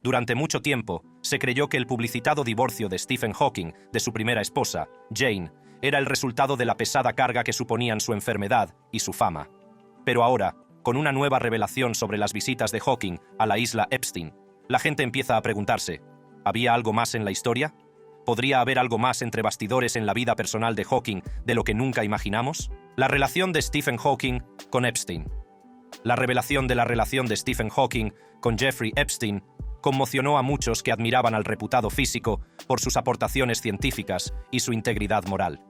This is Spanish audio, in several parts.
Durante mucho tiempo, se creyó que el publicitado divorcio de Stephen Hawking de su primera esposa, Jane, era el resultado de la pesada carga que suponían su enfermedad y su fama. Pero ahora, con una nueva revelación sobre las visitas de Hawking a la isla Epstein, la gente empieza a preguntarse, ¿había algo más en la historia? ¿Podría haber algo más entre bastidores en la vida personal de Hawking de lo que nunca imaginamos? La relación de Stephen Hawking con Epstein. La revelación de la relación de Stephen Hawking con Jeffrey Epstein conmocionó a muchos que admiraban al reputado físico por sus aportaciones científicas y su integridad moral.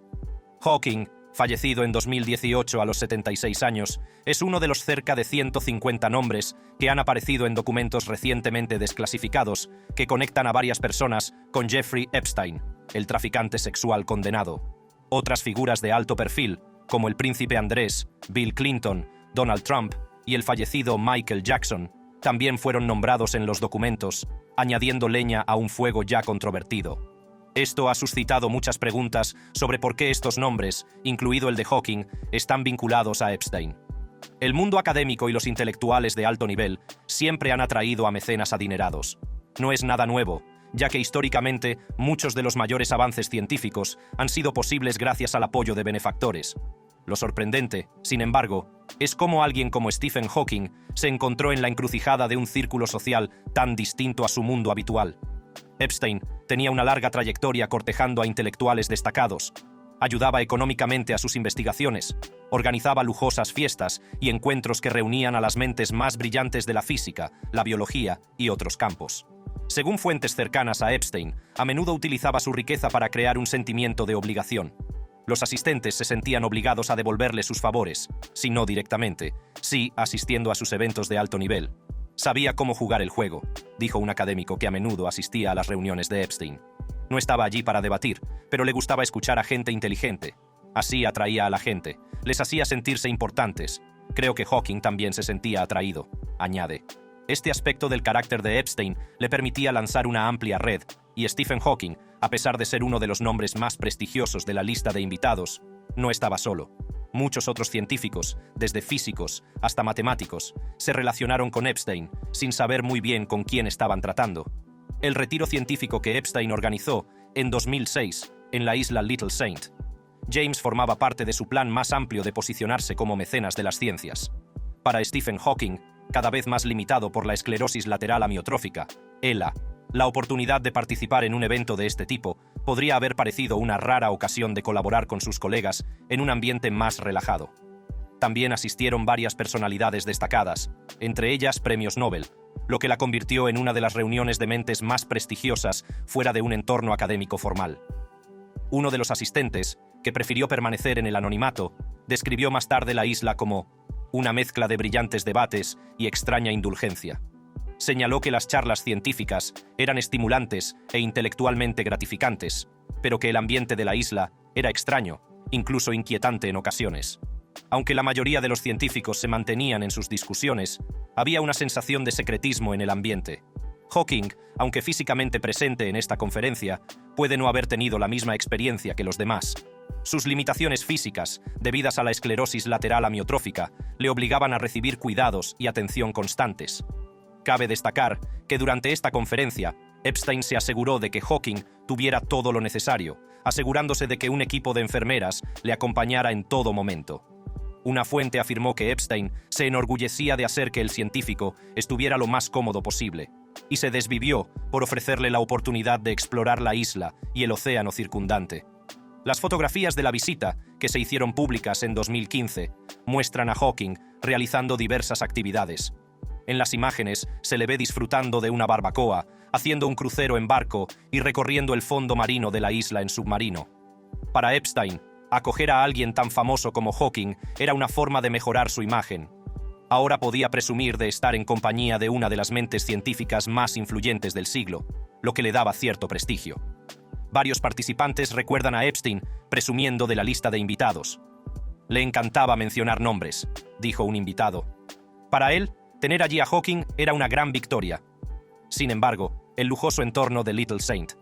Hawking, fallecido en 2018 a los 76 años, es uno de los cerca de 150 nombres que han aparecido en documentos recientemente desclasificados que conectan a varias personas con Jeffrey Epstein, el traficante sexual condenado. Otras figuras de alto perfil, como el príncipe Andrés, Bill Clinton, Donald Trump y el fallecido Michael Jackson, también fueron nombrados en los documentos, añadiendo leña a un fuego ya controvertido. Esto ha suscitado muchas preguntas sobre por qué estos nombres, incluido el de Hawking, están vinculados a Epstein. El mundo académico y los intelectuales de alto nivel siempre han atraído a mecenas adinerados. No es nada nuevo, ya que históricamente muchos de los mayores avances científicos han sido posibles gracias al apoyo de benefactores. Lo sorprendente, sin embargo, es cómo alguien como Stephen Hawking se encontró en la encrucijada de un círculo social tan distinto a su mundo habitual. Epstein tenía una larga trayectoria cortejando a intelectuales destacados, ayudaba económicamente a sus investigaciones, organizaba lujosas fiestas y encuentros que reunían a las mentes más brillantes de la física, la biología y otros campos. Según fuentes cercanas a Epstein, a menudo utilizaba su riqueza para crear un sentimiento de obligación. Los asistentes se sentían obligados a devolverle sus favores, si no directamente, sí asistiendo a sus eventos de alto nivel. Sabía cómo jugar el juego, dijo un académico que a menudo asistía a las reuniones de Epstein. No estaba allí para debatir, pero le gustaba escuchar a gente inteligente. Así atraía a la gente, les hacía sentirse importantes. Creo que Hawking también se sentía atraído, añade. Este aspecto del carácter de Epstein le permitía lanzar una amplia red, y Stephen Hawking, a pesar de ser uno de los nombres más prestigiosos de la lista de invitados, no estaba solo. Muchos otros científicos, desde físicos hasta matemáticos, se relacionaron con Epstein sin saber muy bien con quién estaban tratando. El retiro científico que Epstein organizó en 2006 en la isla Little Saint. James formaba parte de su plan más amplio de posicionarse como mecenas de las ciencias. Para Stephen Hawking, cada vez más limitado por la esclerosis lateral amiotrófica, ELA, la oportunidad de participar en un evento de este tipo podría haber parecido una rara ocasión de colaborar con sus colegas en un ambiente más relajado. También asistieron varias personalidades destacadas, entre ellas premios Nobel, lo que la convirtió en una de las reuniones de mentes más prestigiosas fuera de un entorno académico formal. Uno de los asistentes, que prefirió permanecer en el anonimato, describió más tarde la isla como una mezcla de brillantes debates y extraña indulgencia. Señaló que las charlas científicas eran estimulantes e intelectualmente gratificantes, pero que el ambiente de la isla era extraño, incluso inquietante en ocasiones. Aunque la mayoría de los científicos se mantenían en sus discusiones, había una sensación de secretismo en el ambiente. Hawking, aunque físicamente presente en esta conferencia, puede no haber tenido la misma experiencia que los demás. Sus limitaciones físicas, debidas a la esclerosis lateral amiotrófica, le obligaban a recibir cuidados y atención constantes. Cabe destacar que durante esta conferencia, Epstein se aseguró de que Hawking tuviera todo lo necesario, asegurándose de que un equipo de enfermeras le acompañara en todo momento. Una fuente afirmó que Epstein se enorgullecía de hacer que el científico estuviera lo más cómodo posible, y se desvivió por ofrecerle la oportunidad de explorar la isla y el océano circundante. Las fotografías de la visita, que se hicieron públicas en 2015, muestran a Hawking realizando diversas actividades. En las imágenes se le ve disfrutando de una barbacoa, haciendo un crucero en barco y recorriendo el fondo marino de la isla en submarino. Para Epstein, acoger a alguien tan famoso como Hawking era una forma de mejorar su imagen. Ahora podía presumir de estar en compañía de una de las mentes científicas más influyentes del siglo, lo que le daba cierto prestigio. Varios participantes recuerdan a Epstein presumiendo de la lista de invitados. Le encantaba mencionar nombres, dijo un invitado. Para él, tener allí a Hawking era una gran victoria. Sin embargo, el lujoso entorno de Little Saint.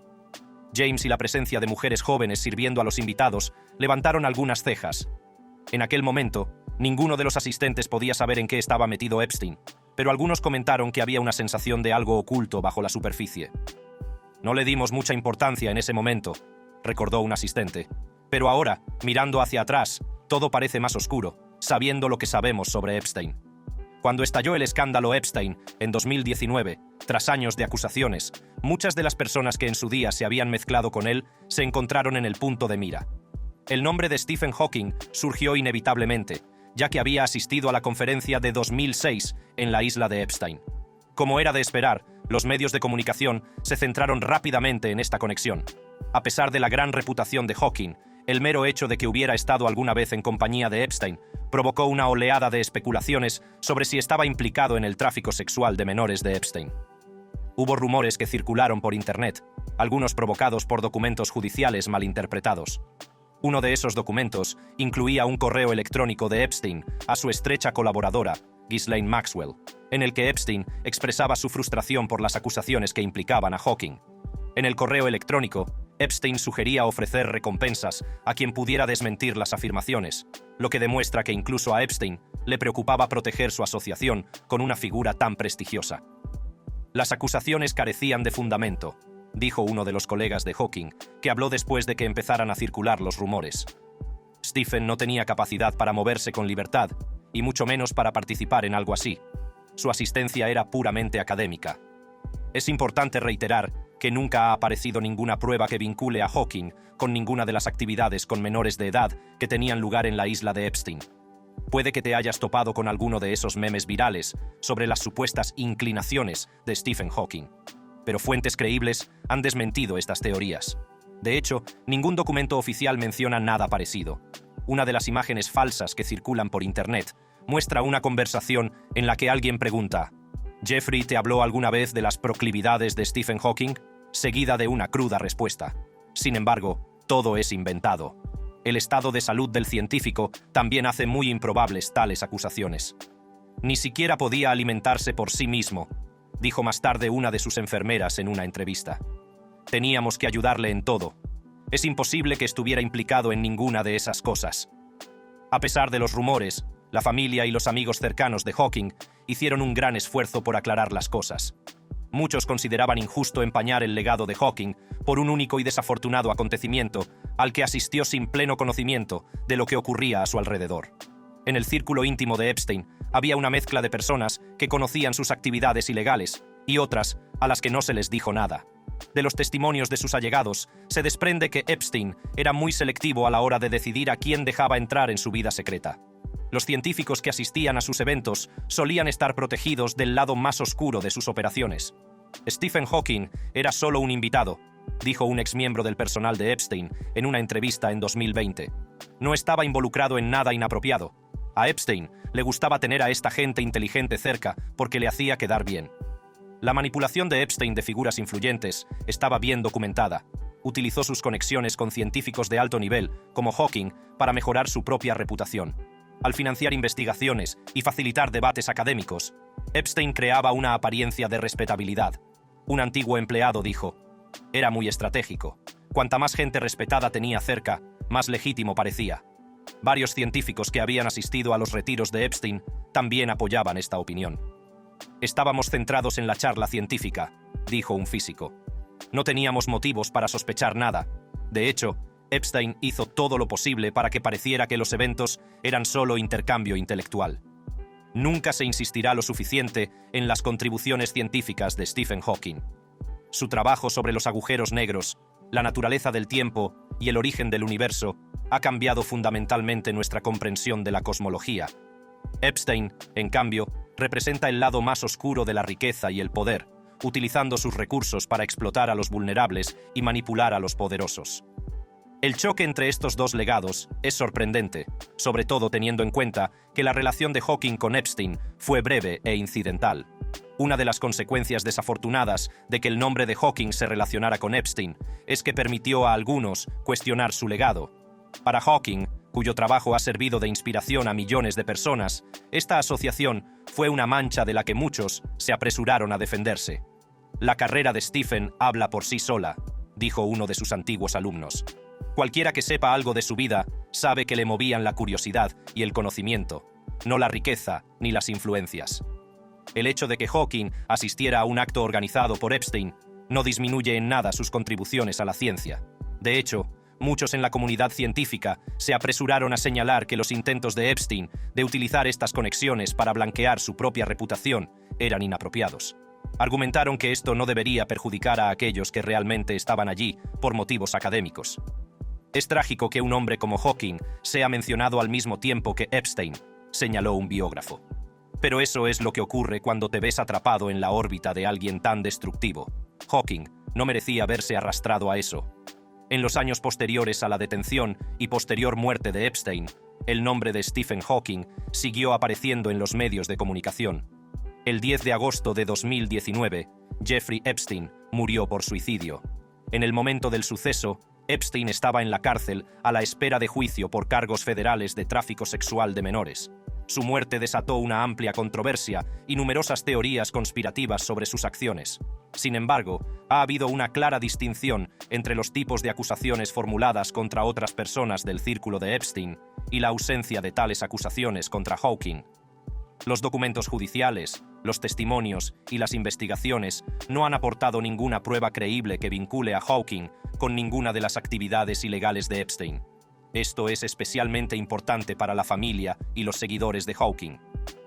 James y la presencia de mujeres jóvenes sirviendo a los invitados levantaron algunas cejas. En aquel momento, ninguno de los asistentes podía saber en qué estaba metido Epstein, pero algunos comentaron que había una sensación de algo oculto bajo la superficie. No le dimos mucha importancia en ese momento, recordó un asistente. Pero ahora, mirando hacia atrás, todo parece más oscuro, sabiendo lo que sabemos sobre Epstein. Cuando estalló el escándalo Epstein, en 2019, tras años de acusaciones, muchas de las personas que en su día se habían mezclado con él se encontraron en el punto de mira. El nombre de Stephen Hawking surgió inevitablemente, ya que había asistido a la conferencia de 2006 en la isla de Epstein. Como era de esperar, los medios de comunicación se centraron rápidamente en esta conexión. A pesar de la gran reputación de Hawking, el mero hecho de que hubiera estado alguna vez en compañía de Epstein provocó una oleada de especulaciones sobre si estaba implicado en el tráfico sexual de menores de Epstein. Hubo rumores que circularon por Internet, algunos provocados por documentos judiciales malinterpretados. Uno de esos documentos incluía un correo electrónico de Epstein a su estrecha colaboradora, Ghislaine Maxwell, en el que Epstein expresaba su frustración por las acusaciones que implicaban a Hawking. En el correo electrónico, Epstein sugería ofrecer recompensas a quien pudiera desmentir las afirmaciones, lo que demuestra que incluso a Epstein le preocupaba proteger su asociación con una figura tan prestigiosa. Las acusaciones carecían de fundamento, dijo uno de los colegas de Hawking, que habló después de que empezaran a circular los rumores. Stephen no tenía capacidad para moverse con libertad, y mucho menos para participar en algo así. Su asistencia era puramente académica. Es importante reiterar que nunca ha aparecido ninguna prueba que vincule a Hawking con ninguna de las actividades con menores de edad que tenían lugar en la isla de Epstein. Puede que te hayas topado con alguno de esos memes virales sobre las supuestas inclinaciones de Stephen Hawking, pero fuentes creíbles han desmentido estas teorías. De hecho, ningún documento oficial menciona nada parecido. Una de las imágenes falsas que circulan por Internet muestra una conversación en la que alguien pregunta: ¿Jeffrey te habló alguna vez de las proclividades de Stephen Hawking? Seguida de una cruda respuesta. Sin embargo, todo es inventado. El estado de salud del científico también hace muy improbables tales acusaciones. Ni siquiera podía alimentarse por sí mismo, dijo más tarde una de sus enfermeras en una entrevista. Teníamos que ayudarle en todo. Es imposible que estuviera implicado en ninguna de esas cosas. A pesar de los rumores, la familia y los amigos cercanos de Hawking hicieron un gran esfuerzo por aclarar las cosas. Muchos consideraban injusto empañar el legado de Hawking por un único y desafortunado acontecimiento al que asistió sin pleno conocimiento de lo que ocurría a su alrededor. En el círculo íntimo de Epstein había una mezcla de personas que conocían sus actividades ilegales y otras a las que no se les dijo nada. De los testimonios de sus allegados se desprende que Epstein era muy selectivo a la hora de decidir a quién dejaba entrar en su vida secreta. Los científicos que asistían a sus eventos solían estar protegidos del lado más oscuro de sus operaciones. Stephen Hawking era solo un invitado, dijo un exmiembro del personal de Epstein en una entrevista en 2020. No estaba involucrado en nada inapropiado. A Epstein le gustaba tener a esta gente inteligente cerca porque le hacía quedar bien. La manipulación de Epstein de figuras influyentes estaba bien documentada. Utilizó sus conexiones con científicos de alto nivel, como Hawking, para mejorar su propia reputación. Al financiar investigaciones y facilitar debates académicos, Epstein creaba una apariencia de respetabilidad. Un antiguo empleado dijo: «Era muy estratégico. Cuanta más gente respetada tenía cerca, más legítimo parecía». Varios científicos que habían asistido a los retiros de Epstein también apoyaban esta opinión. «Estábamos centrados en la charla científica», dijo un físico. «No teníamos motivos para sospechar nada. De hecho, Epstein hizo todo lo posible para que pareciera que los eventos eran solo intercambio intelectual. Nunca se insistirá lo suficiente en las contribuciones científicas de Stephen Hawking. Su trabajo sobre los agujeros negros, la naturaleza del tiempo y el origen del universo ha cambiado fundamentalmente nuestra comprensión de la cosmología. Epstein, en cambio, representa el lado más oscuro de la riqueza y el poder, utilizando sus recursos para explotar a los vulnerables y manipular a los poderosos». El choque entre estos dos legados es sorprendente, sobre todo teniendo en cuenta que la relación de Hawking con Epstein fue breve e incidental. Una de las consecuencias desafortunadas de que el nombre de Hawking se relacionara con Epstein es que permitió a algunos cuestionar su legado. Para Hawking, cuyo trabajo ha servido de inspiración a millones de personas, esta asociación fue una mancha de la que muchos se apresuraron a defenderse. «La carrera de Stephen habla por sí sola», dijo uno de sus antiguos alumnos. Cualquiera que sepa algo de su vida sabe que le movían la curiosidad y el conocimiento, no la riqueza ni las influencias. El hecho de que Hawking asistiera a un acto organizado por Epstein no disminuye en nada sus contribuciones a la ciencia. De hecho, muchos en la comunidad científica se apresuraron a señalar que los intentos de Epstein de utilizar estas conexiones para blanquear su propia reputación eran inapropiados. Argumentaron que esto no debería perjudicar a aquellos que realmente estaban allí por motivos académicos. Es trágico que un hombre como Hawking sea mencionado al mismo tiempo que Epstein, señaló un biógrafo. Pero eso es lo que ocurre cuando te ves atrapado en la órbita de alguien tan destructivo. Hawking no merecía verse arrastrado a eso. En los años posteriores a la detención y posterior muerte de Epstein, el nombre de Stephen Hawking siguió apareciendo en los medios de comunicación. El 10 de agosto de 2019, Jeffrey Epstein murió por suicidio. En el momento del suceso, Epstein estaba en la cárcel a la espera de juicio por cargos federales de tráfico sexual de menores. Su muerte desató una amplia controversia y numerosas teorías conspirativas sobre sus acciones. Sin embargo, ha habido una clara distinción entre los tipos de acusaciones formuladas contra otras personas del círculo de Epstein y la ausencia de tales acusaciones contra Hawking. Los documentos judiciales, los testimonios y las investigaciones no han aportado ninguna prueba creíble que vincule a Hawking con ninguna de las actividades ilegales de Epstein. Esto es especialmente importante para la familia y los seguidores de Hawking.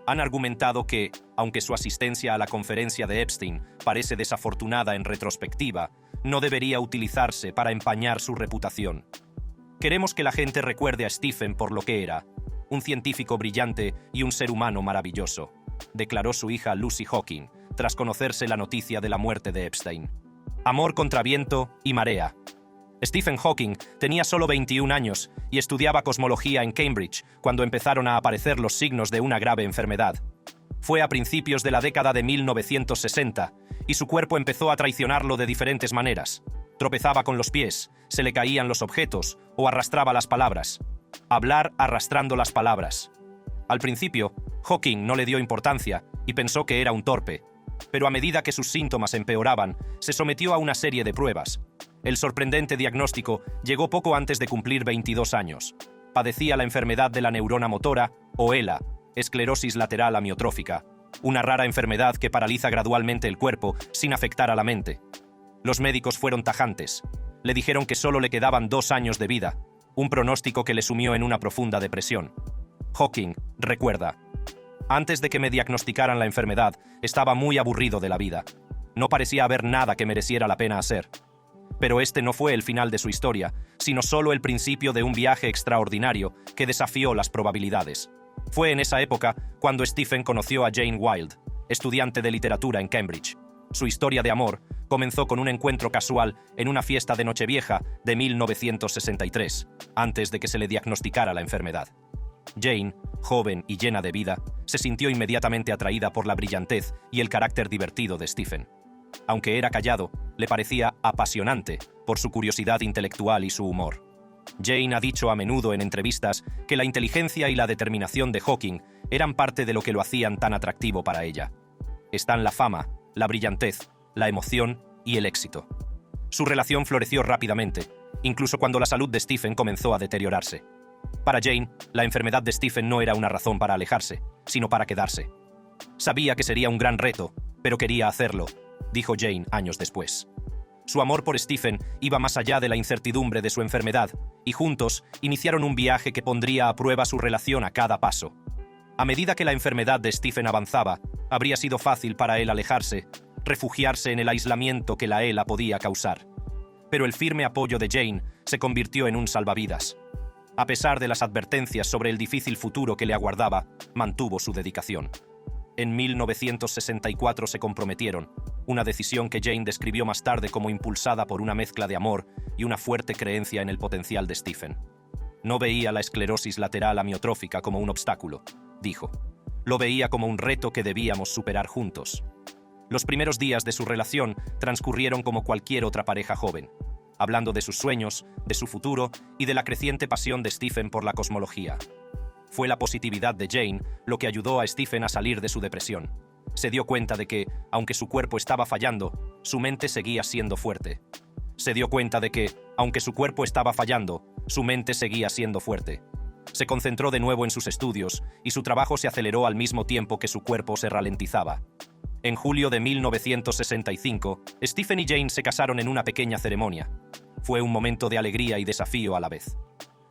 Han argumentado que, aunque su asistencia a la conferencia de Epstein parece desafortunada en retrospectiva, no debería utilizarse para empañar su reputación. Queremos que la gente recuerde a Stephen por lo que era, un científico brillante y un ser humano maravilloso, declaró su hija Lucy Hawking, tras conocerse la noticia de la muerte de Epstein. Amor contra viento y marea. Stephen Hawking tenía solo 21 años y estudiaba cosmología en Cambridge cuando empezaron a aparecer los signos de una grave enfermedad. Fue a principios de la década de 1960 y su cuerpo empezó a traicionarlo de diferentes maneras. Tropezaba con los pies, se le caían los objetos o arrastraba las palabras. Hablar arrastrando las palabras. Al principio, Hawking no le dio importancia y pensó que era un torpe, pero a medida que sus síntomas empeoraban, se sometió a una serie de pruebas. El sorprendente diagnóstico llegó poco antes de cumplir 22 años. Padecía la enfermedad de la neurona motora, o ELA, esclerosis lateral amiotrófica, una rara enfermedad que paraliza gradualmente el cuerpo sin afectar a la mente. Los médicos fueron tajantes. Le dijeron que solo le quedaban 2 años de vida, un pronóstico que le sumió en una profunda depresión. Hawking recuerda: antes de que me diagnosticaran la enfermedad, estaba muy aburrido de la vida. No parecía haber nada que mereciera la pena hacer. Pero este no fue el final de su historia, sino solo el principio de un viaje extraordinario que desafió las probabilidades. Fue en esa época cuando Stephen conoció a Jane Wilde, estudiante de literatura en Cambridge. Su historia de amor comenzó con un encuentro casual en una fiesta de Nochevieja de 1963, antes de que se le diagnosticara la enfermedad. Jane, joven y llena de vida, se sintió inmediatamente atraída por la brillantez y el carácter divertido de Stephen. Aunque era callado, le parecía apasionante por su curiosidad intelectual y su humor. Jane ha dicho a menudo en entrevistas que la inteligencia y la determinación de Hawking eran parte de lo que lo hacían tan atractivo para ella. Están la fama, la brillantez, la emoción y el éxito. Su relación floreció rápidamente, incluso cuando la salud de Stephen comenzó a deteriorarse. Para Jane, la enfermedad de Stephen no era una razón para alejarse, sino para quedarse. Sabía que sería un gran reto, pero quería hacerlo, dijo Jane años después. Su amor por Stephen iba más allá de la incertidumbre de su enfermedad, y juntos iniciaron un viaje que pondría a prueba su relación a cada paso. A medida que la enfermedad de Stephen avanzaba, habría sido fácil para él alejarse, refugiarse en el aislamiento que la ELA podía causar. Pero el firme apoyo de Jane se convirtió en un salvavidas. A pesar de las advertencias sobre el difícil futuro que le aguardaba, mantuvo su dedicación. En 1964 se comprometieron, una decisión que Jane describió más tarde como impulsada por una mezcla de amor y una fuerte creencia en el potencial de Stephen. No veía la esclerosis lateral amiotrófica como un obstáculo, dijo. Lo veía como un reto que debíamos superar juntos. Los primeros días de su relación transcurrieron como cualquier otra pareja joven, hablando de sus sueños, de su futuro y de la creciente pasión de Stephen por la cosmología. Fue la positividad de Jane lo que ayudó a Stephen a salir de su depresión. Se dio cuenta de que, aunque su cuerpo estaba fallando, su mente seguía siendo fuerte. Se dio cuenta de que, aunque su cuerpo estaba fallando, su mente seguía siendo fuerte. Se concentró de nuevo en sus estudios y su trabajo se aceleró al mismo tiempo que su cuerpo se ralentizaba. En julio de 1965, Stephen y Jane se casaron en una pequeña ceremonia. Fue un momento de alegría y desafío a la vez.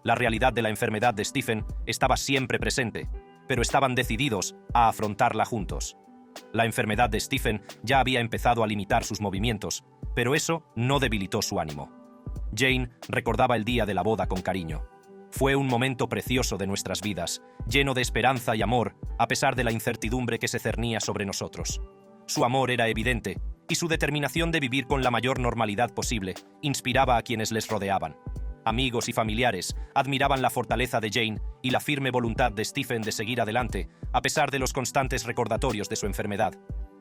La realidad de la enfermedad de Stephen estaba siempre presente, pero estaban decididos a afrontarla juntos. La enfermedad de Stephen ya había empezado a limitar sus movimientos, pero eso no debilitó su ánimo. Jane recordaba el día de la boda con cariño. Fue un momento precioso de nuestras vidas, lleno de esperanza y amor, a pesar de la incertidumbre que se cernía sobre nosotros. Su amor era evidente, y su determinación de vivir con la mayor normalidad posible inspiraba a quienes les rodeaban. Amigos y familiares admiraban la fortaleza de Jane y la firme voluntad de Stephen de seguir adelante, a pesar de los constantes recordatorios de su enfermedad.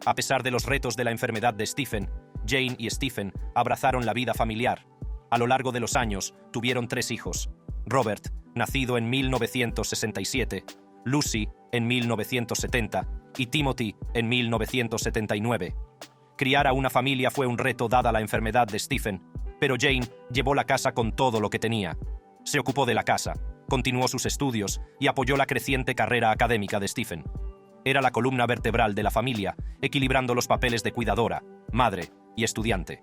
A pesar de los retos de la enfermedad de Stephen, Jane y Stephen abrazaron la vida familiar. A lo largo de los años, tuvieron 3 hijos. Robert, nacido en 1967, Lucy, en 1970, y Timothy, en 1979. Criar a una familia fue un reto dada la enfermedad de Stephen, pero Jane llevó la casa con todo lo que tenía. Se ocupó de la casa, continuó sus estudios y apoyó la creciente carrera académica de Stephen. Era la columna vertebral de la familia, equilibrando los papeles de cuidadora, madre y estudiante.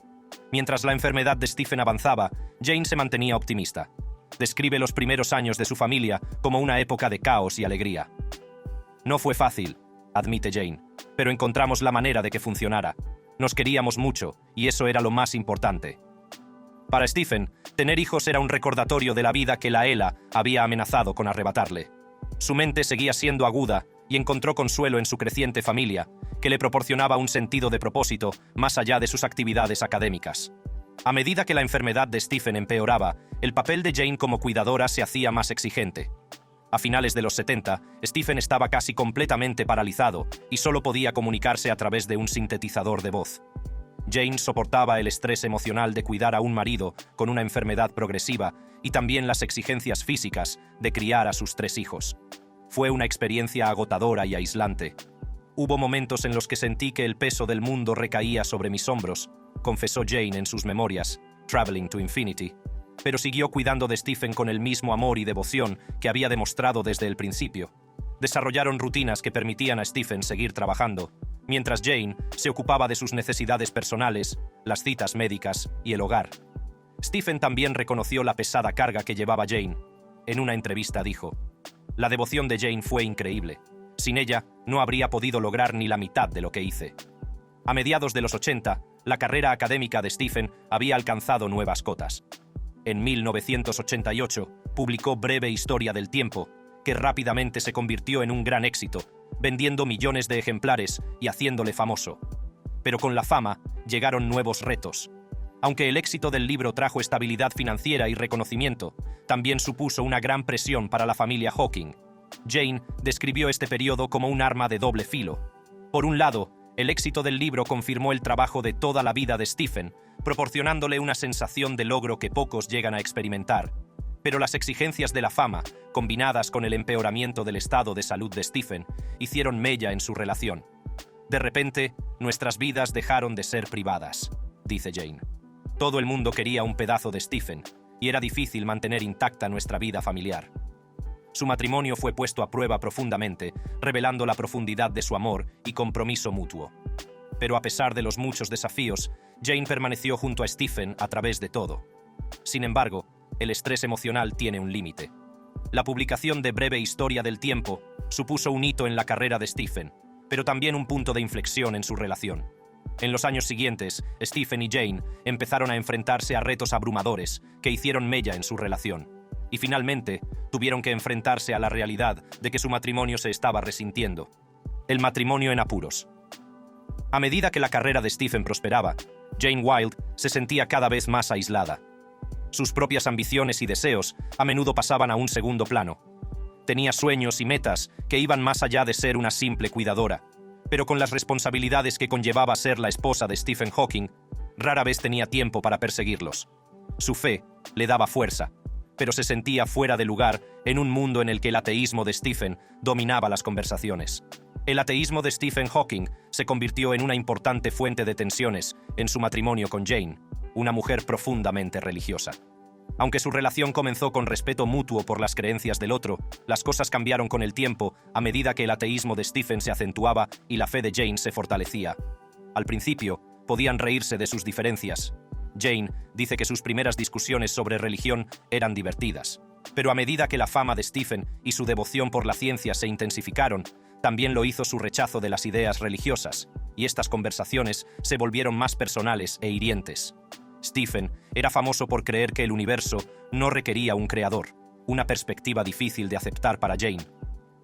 Mientras la enfermedad de Stephen avanzaba, Jane se mantenía optimista. Describe los primeros años de su familia como una época de caos y alegría. No fue fácil, admite Jane, pero encontramos la manera de que funcionara. Nos queríamos mucho, y eso era lo más importante. Para Stephen, tener hijos era un recordatorio de la vida que la ELA había amenazado con arrebatarle. Su mente seguía siendo aguda y encontró consuelo en su creciente familia, que le proporcionaba un sentido de propósito más allá de sus actividades académicas. A medida que la enfermedad de Stephen empeoraba, el papel de Jane como cuidadora se hacía más exigente. A finales de los 70, Stephen estaba casi completamente paralizado y solo podía comunicarse a través de un sintetizador de voz. Jane soportaba el estrés emocional de cuidar a un marido con una enfermedad progresiva y también las exigencias físicas de criar a sus 3 hijos. Fue una experiencia agotadora y aislante. Hubo momentos en los que sentí que el peso del mundo recaía sobre mis hombros, confesó Jane en sus memorias, Traveling to Infinity, pero siguió cuidando de Stephen con el mismo amor y devoción que había demostrado desde el principio. Desarrollaron rutinas que permitían a Stephen seguir trabajando, mientras Jane se ocupaba de sus necesidades personales, las citas médicas y el hogar. Stephen también reconoció la pesada carga que llevaba Jane. En una entrevista dijo: «La devoción de Jane fue increíble. Sin ella, no habría podido lograr ni la mitad de lo que hice». A mediados de los 80, la carrera académica de Stephen había alcanzado nuevas cotas. En 1988, publicó Breve Historia del Tiempo, que rápidamente se convirtió en un gran éxito, vendiendo millones de ejemplares y haciéndole famoso. Pero con la fama llegaron nuevos retos. Aunque el éxito del libro trajo estabilidad financiera y reconocimiento, también supuso una gran presión para la familia Hawking. Jane describió este periodo como un arma de doble filo. Por un lado, el éxito del libro confirmó el trabajo de toda la vida de Stephen, proporcionándole una sensación de logro que pocos llegan a experimentar. Pero las exigencias de la fama, combinadas con el empeoramiento del estado de salud de Stephen, hicieron mella en su relación. «De repente, nuestras vidas dejaron de ser privadas», dice Jane. «Todo el mundo quería un pedazo de Stephen, y era difícil mantener intacta nuestra vida familiar». Su matrimonio fue puesto a prueba profundamente, revelando la profundidad de su amor y compromiso mutuo. Pero a pesar de los muchos desafíos, Jane permaneció junto a Stephen a través de todo. Sin embargo, el estrés emocional tiene un límite. La publicación de Breve Historia del Tiempo supuso un hito en la carrera de Stephen, pero también un punto de inflexión en su relación. En los años siguientes, Stephen y Jane empezaron a enfrentarse a retos abrumadores que hicieron mella en su relación. Y finalmente, tuvieron que enfrentarse a la realidad de que su matrimonio se estaba resintiendo. El matrimonio en apuros. A medida que la carrera de Stephen prosperaba, Jane Wilde se sentía cada vez más aislada. Sus propias ambiciones y deseos a menudo pasaban a un segundo plano. Tenía sueños y metas que iban más allá de ser una simple cuidadora, pero con las responsabilidades que conllevaba ser la esposa de Stephen Hawking, rara vez tenía tiempo para perseguirlos. Su fe le daba fuerza, pero se sentía fuera de lugar en un mundo en el que el ateísmo de Stephen dominaba las conversaciones. El ateísmo de Stephen Hawking se convirtió en una importante fuente de tensiones en su matrimonio con Jane, una mujer profundamente religiosa. Aunque su relación comenzó con respeto mutuo por las creencias del otro, las cosas cambiaron con el tiempo a medida que el ateísmo de Stephen se acentuaba y la fe de Jane se fortalecía. Al principio, podían reírse de sus diferencias. Jane dice que sus primeras discusiones sobre religión eran divertidas. Pero a medida que la fama de Stephen y su devoción por la ciencia se intensificaron, también lo hizo su rechazo de las ideas religiosas, y estas conversaciones se volvieron más personales e hirientes. Stephen era famoso por creer que el universo no requería un creador, una perspectiva difícil de aceptar para Jane.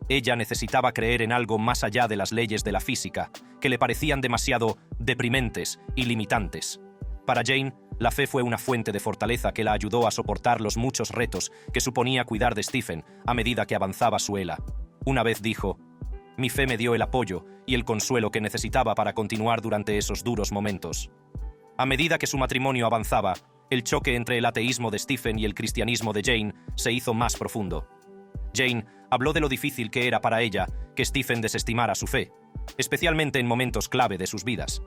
Ella necesitaba creer en algo más allá de las leyes de la física, que le parecían demasiado deprimentes y limitantes. Para Jane, la fe fue una fuente de fortaleza que la ayudó a soportar los muchos retos que suponía cuidar de Stephen a medida que avanzaba su era. Una vez dijo: «Mi fe me dio el apoyo y el consuelo que necesitaba para continuar durante esos duros momentos». A medida que su matrimonio avanzaba, el choque entre el ateísmo de Stephen y el cristianismo de Jane se hizo más profundo. Jane habló de lo difícil que era para ella que Stephen desestimara su fe, especialmente en momentos clave de sus vidas.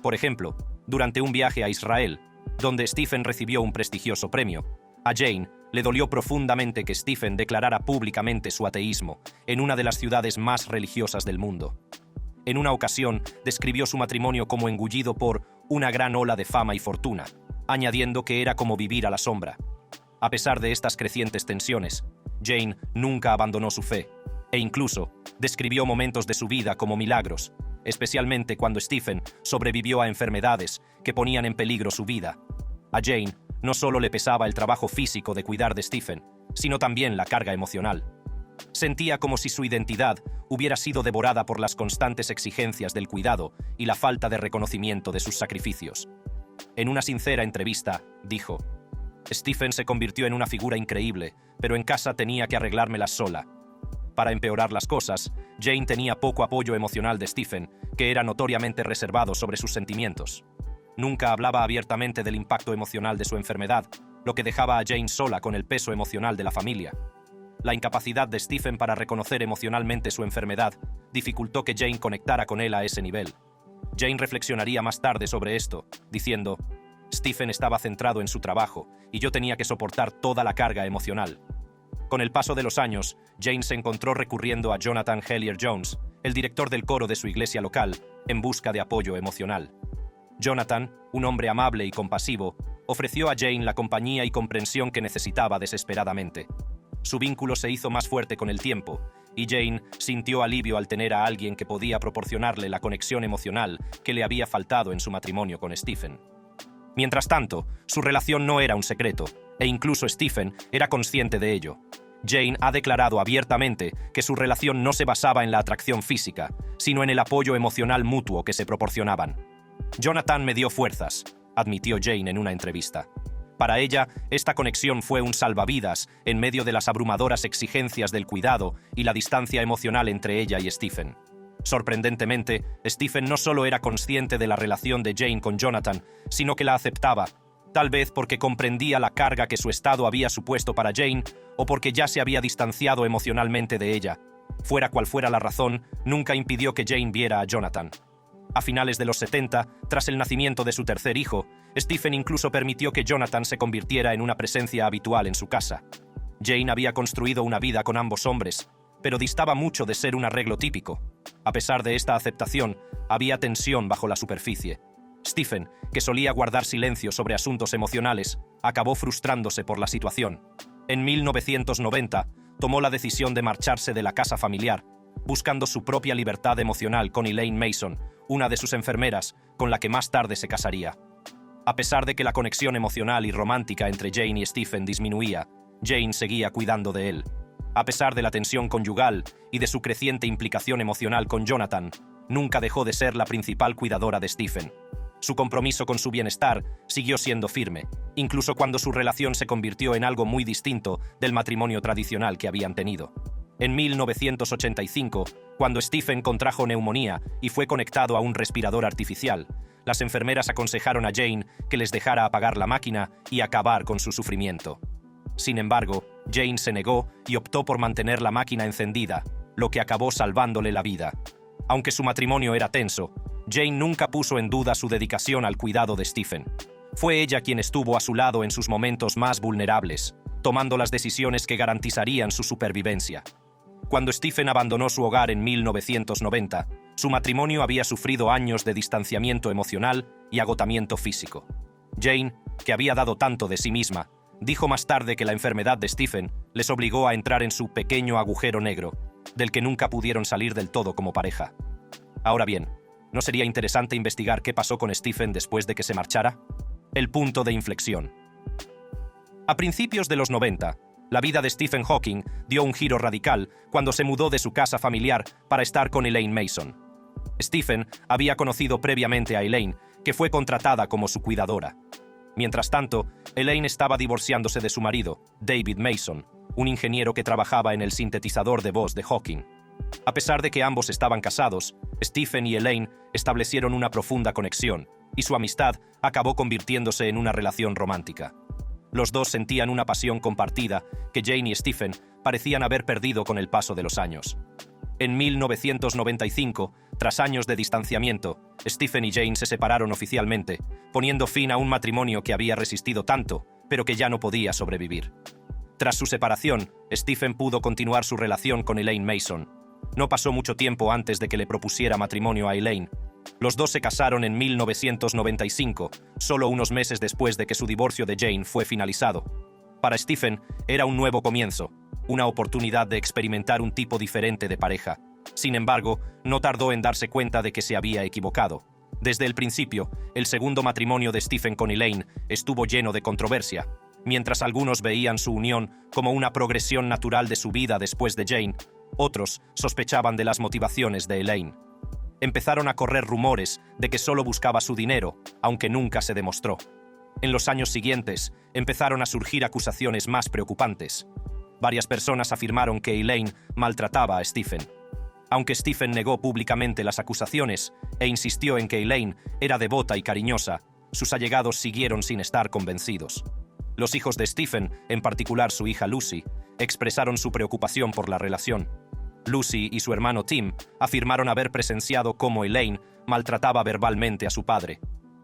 Por ejemplo, durante un viaje a Israel, donde Stephen recibió un prestigioso premio, a Jane le dolió profundamente que Stephen declarara públicamente su ateísmo en una de las ciudades más religiosas del mundo. En una ocasión, describió su matrimonio como engullido por una gran ola de fama y fortuna, añadiendo que era como vivir a la sombra. A pesar de estas crecientes tensiones, Jane nunca abandonó su fe, e incluso describió momentos de su vida como milagros, especialmente cuando Stephen sobrevivió a enfermedades que ponían en peligro su vida. A Jane no solo le pesaba el trabajo físico de cuidar de Stephen, sino también la carga emocional. Sentía como si su identidad hubiera sido devorada por las constantes exigencias del cuidado y la falta de reconocimiento de sus sacrificios. En una sincera entrevista, dijo: «Stephen se convirtió en una figura increíble, pero en casa tenía que arreglármelas sola». Para empeorar las cosas, Jane tenía poco apoyo emocional de Stephen, que era notoriamente reservado sobre sus sentimientos. Nunca hablaba abiertamente del impacto emocional de su enfermedad, lo que dejaba a Jane sola con el peso emocional de la familia. La incapacidad de Stephen para reconocer emocionalmente su enfermedad dificultó que Jane conectara con él a ese nivel. Jane reflexionaría más tarde sobre esto, diciendo: «Stephen estaba centrado en su trabajo y yo tenía que soportar toda la carga emocional». Con el paso de los años, Jane se encontró recurriendo a Jonathan Hellier-Jones, el director del coro de su iglesia local, en busca de apoyo emocional. Jonathan, un hombre amable y compasivo, ofreció a Jane la compañía y comprensión que necesitaba desesperadamente. Su vínculo se hizo más fuerte con el tiempo, y Jane sintió alivio al tener a alguien que podía proporcionarle la conexión emocional que le había faltado en su matrimonio con Stephen. Mientras tanto, su relación no era un secreto, e incluso Stephen era consciente de ello. Jane ha declarado abiertamente que su relación no se basaba en la atracción física, sino en el apoyo emocional mutuo que se proporcionaban. «Jonathan me dio fuerzas», admitió Jane en una entrevista. Para ella, esta conexión fue un salvavidas en medio de las abrumadoras exigencias del cuidado y la distancia emocional entre ella y Stephen. Sorprendentemente, Stephen no solo era consciente de la relación de Jane con Jonathan, sino que la aceptaba, tal vez porque comprendía la carga que su estado había supuesto para Jane o porque ya se había distanciado emocionalmente de ella. Fuera cual fuera la razón, nunca impidió que Jane viera a Jonathan. A finales de los 70, tras el nacimiento de su tercer hijo, Stephen incluso permitió que Jonathan se convirtiera en una presencia habitual en su casa. Jane había construido una vida con ambos hombres, pero distaba mucho de ser un arreglo típico. A pesar de esta aceptación, había tensión bajo la superficie. Stephen, que solía guardar silencio sobre asuntos emocionales, acabó frustrándose por la situación. En 1990, tomó la decisión de marcharse de la casa familiar, buscando su propia libertad emocional con Elaine Mason, una de sus enfermeras, con la que más tarde se casaría. A pesar de que la conexión emocional y romántica entre Jane y Stephen disminuía, Jane seguía cuidando de él. A pesar de la tensión conyugal y de su creciente implicación emocional con Jonathan, nunca dejó de ser la principal cuidadora de Stephen. Su compromiso con su bienestar siguió siendo firme, incluso cuando su relación se convirtió en algo muy distinto del matrimonio tradicional que habían tenido. En 1985, cuando Stephen contrajo neumonía y fue conectado a un respirador artificial, las enfermeras aconsejaron a Jane que les dejara apagar la máquina y acabar con su sufrimiento. Sin embargo, Jane se negó y optó por mantener la máquina encendida, lo que acabó salvándole la vida. Aunque su matrimonio era tenso, Jane nunca puso en duda su dedicación al cuidado de Stephen. Fue ella quien estuvo a su lado en sus momentos más vulnerables, tomando las decisiones que garantizarían su supervivencia. Cuando Stephen abandonó su hogar en 1990, su matrimonio había sufrido años de distanciamiento emocional y agotamiento físico. Jane, que había dado tanto de sí misma, dijo más tarde que la enfermedad de Stephen les obligó a entrar en su pequeño agujero negro, del que nunca pudieron salir del todo como pareja. Ahora bien, ¿no sería interesante investigar qué pasó con Stephen después de que se marchara? El punto de inflexión. A principios de los 90, la vida de Stephen Hawking dio un giro radical cuando se mudó de su casa familiar para estar con Elaine Mason. Stephen había conocido previamente a Elaine, que fue contratada como su cuidadora. Mientras tanto, Elaine estaba divorciándose de su marido, David Mason, un ingeniero que trabajaba en el sintetizador de voz de Hawking. A pesar de que ambos estaban casados, Stephen y Elaine establecieron una profunda conexión, y su amistad acabó convirtiéndose en una relación romántica. Los dos sentían una pasión compartida que Jane y Stephen parecían haber perdido con el paso de los años. En 1995, tras años de distanciamiento, Stephen y Jane se separaron oficialmente, poniendo fin a un matrimonio que había resistido tanto, pero que ya no podía sobrevivir. Tras su separación, Stephen pudo continuar su relación con Elaine Mason. No pasó mucho tiempo antes de que le propusiera matrimonio a Elaine. Los dos se casaron en 1995, solo unos meses después de que su divorcio de Jane fue finalizado. Para Stephen, era un nuevo comienzo, una oportunidad de experimentar un tipo diferente de pareja. Sin embargo, no tardó en darse cuenta de que se había equivocado. Desde el principio, el segundo matrimonio de Stephen con Elaine estuvo lleno de controversia. Mientras algunos veían su unión como una progresión natural de su vida después de Jane, otros sospechaban de las motivaciones de Elaine. Empezaron a correr rumores de que solo buscaba su dinero, aunque nunca se demostró. En los años siguientes, empezaron a surgir acusaciones más preocupantes. Varias personas afirmaron que Elaine maltrataba a Stephen. Aunque Stephen negó públicamente las acusaciones e insistió en que Elaine era devota y cariñosa, sus allegados siguieron sin estar convencidos. Los hijos de Stephen, en particular su hija Lucy, expresaron su preocupación por la relación. Lucy y su hermano Tim afirmaron haber presenciado cómo Elaine maltrataba verbalmente a su padre.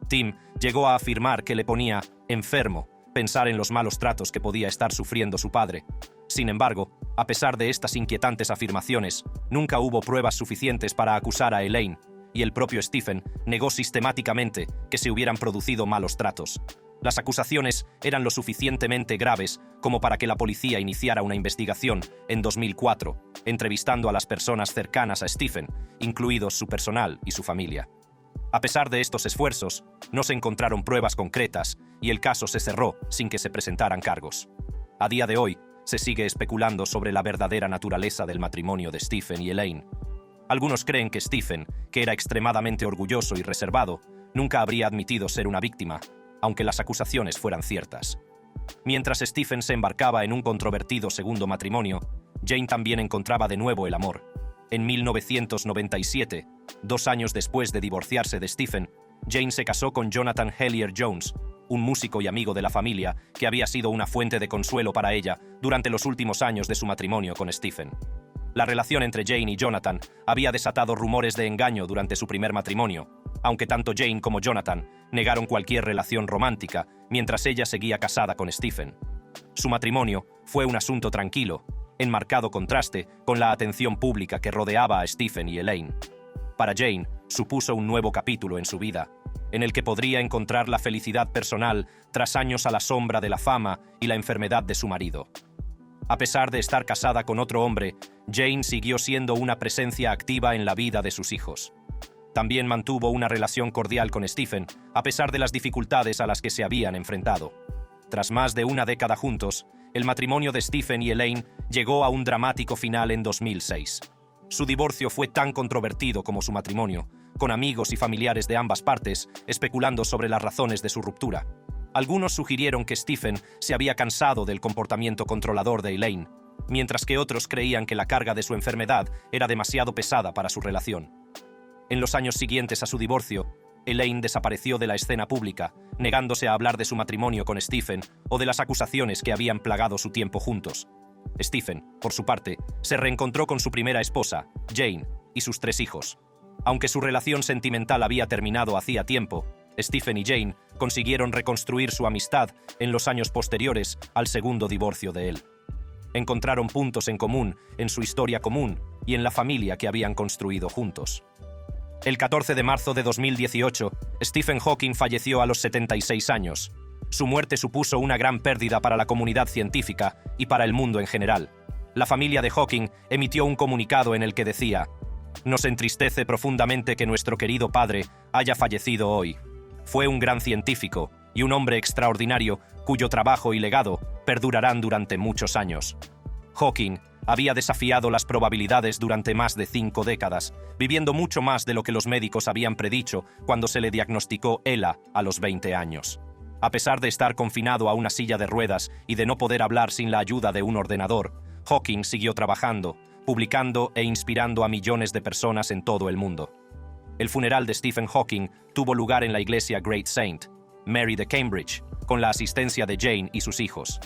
Tim llegó a afirmar que le ponía enfermo pensar en los malos tratos que podía estar sufriendo su padre. Sin embargo, a pesar de estas inquietantes afirmaciones, nunca hubo pruebas suficientes para acusar a Elaine, y el propio Stephen negó sistemáticamente que se hubieran producido malos tratos. Las acusaciones eran lo suficientemente graves como para que la policía iniciara una investigación en 2004, entrevistando a las personas cercanas a Stephen, incluidos su personal y su familia. A pesar de estos esfuerzos, no se encontraron pruebas concretas y el caso se cerró sin que se presentaran cargos. A día de hoy, se sigue especulando sobre la verdadera naturaleza del matrimonio de Stephen y Elaine. Algunos creen que Stephen, que era extremadamente orgulloso y reservado, nunca habría admitido ser una víctima, aunque las acusaciones fueran ciertas. Mientras Stephen se embarcaba en un controvertido segundo matrimonio, Jane también encontraba de nuevo el amor. En 1997, 2 años después de divorciarse de Stephen, Jane se casó con Jonathan Hellier Jones, un músico y amigo de la familia que había sido una fuente de consuelo para ella durante los últimos años de su matrimonio con Stephen. La relación entre Jane y Jonathan había desatado rumores de engaño durante su primer matrimonio, aunque tanto Jane como Jonathan negaron cualquier relación romántica mientras ella seguía casada con Stephen. Su matrimonio fue un asunto tranquilo, en marcado contraste con la atención pública que rodeaba a Stephen y Elaine. Para Jane, supuso un nuevo capítulo en su vida, en el que podría encontrar la felicidad personal tras años a la sombra de la fama y la enfermedad de su marido. A pesar de estar casada con otro hombre, Jane siguió siendo una presencia activa en la vida de sus hijos. También mantuvo una relación cordial con Stephen, a pesar de las dificultades a las que se habían enfrentado. Tras más de una década juntos, el matrimonio de Stephen y Elaine llegó a un dramático final en 2006. Su divorcio fue tan controvertido como su matrimonio, con amigos y familiares de ambas partes especulando sobre las razones de su ruptura. Algunos sugirieron que Stephen se había cansado del comportamiento controlador de Elaine, mientras que otros creían que la carga de su enfermedad era demasiado pesada para su relación. En los años siguientes a su divorcio, Elaine desapareció de la escena pública, negándose a hablar de su matrimonio con Stephen o de las acusaciones que habían plagado su tiempo juntos. Stephen, por su parte, se reencontró con su primera esposa, Jane, y sus 3 hijos. Aunque su relación sentimental había terminado hacía tiempo, Stephen y Jane consiguieron reconstruir su amistad en los años posteriores al segundo divorcio de él. Encontraron puntos en común en su historia común y en la familia que habían construido juntos. El 14 de marzo de 2018, Stephen Hawking falleció a los 76 años. Su muerte supuso una gran pérdida para la comunidad científica y para el mundo en general. La familia de Hawking emitió un comunicado en el que decía: «Nos entristece profundamente que nuestro querido padre haya fallecido hoy. Fue un gran científico y un hombre extraordinario cuyo trabajo y legado perdurarán durante muchos años». Hawking había desafiado las probabilidades durante más de 5 décadas, viviendo mucho más de lo que los médicos habían predicho cuando se le diagnosticó ELA a los 20 años. A pesar de estar confinado a una silla de ruedas y de no poder hablar sin la ayuda de un ordenador, Hawking siguió trabajando, publicando e inspirando a millones de personas en todo el mundo. El funeral de Stephen Hawking tuvo lugar en la iglesia Great Saint, Mary de Cambridge, con la asistencia de Jane y sus hijos.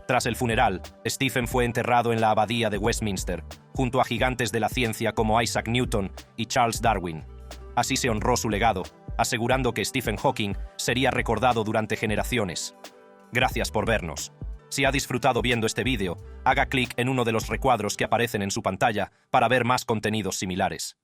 Tras el funeral, Stephen fue enterrado en la abadía de Westminster, junto a gigantes de la ciencia como Isaac Newton y Charles Darwin. Así se honró su legado, asegurando que Stephen Hawking sería recordado durante generaciones. Gracias por vernos. Si ha disfrutado viendo este vídeo, haga clic en uno de los recuadros que aparecen en su pantalla para ver más contenidos similares.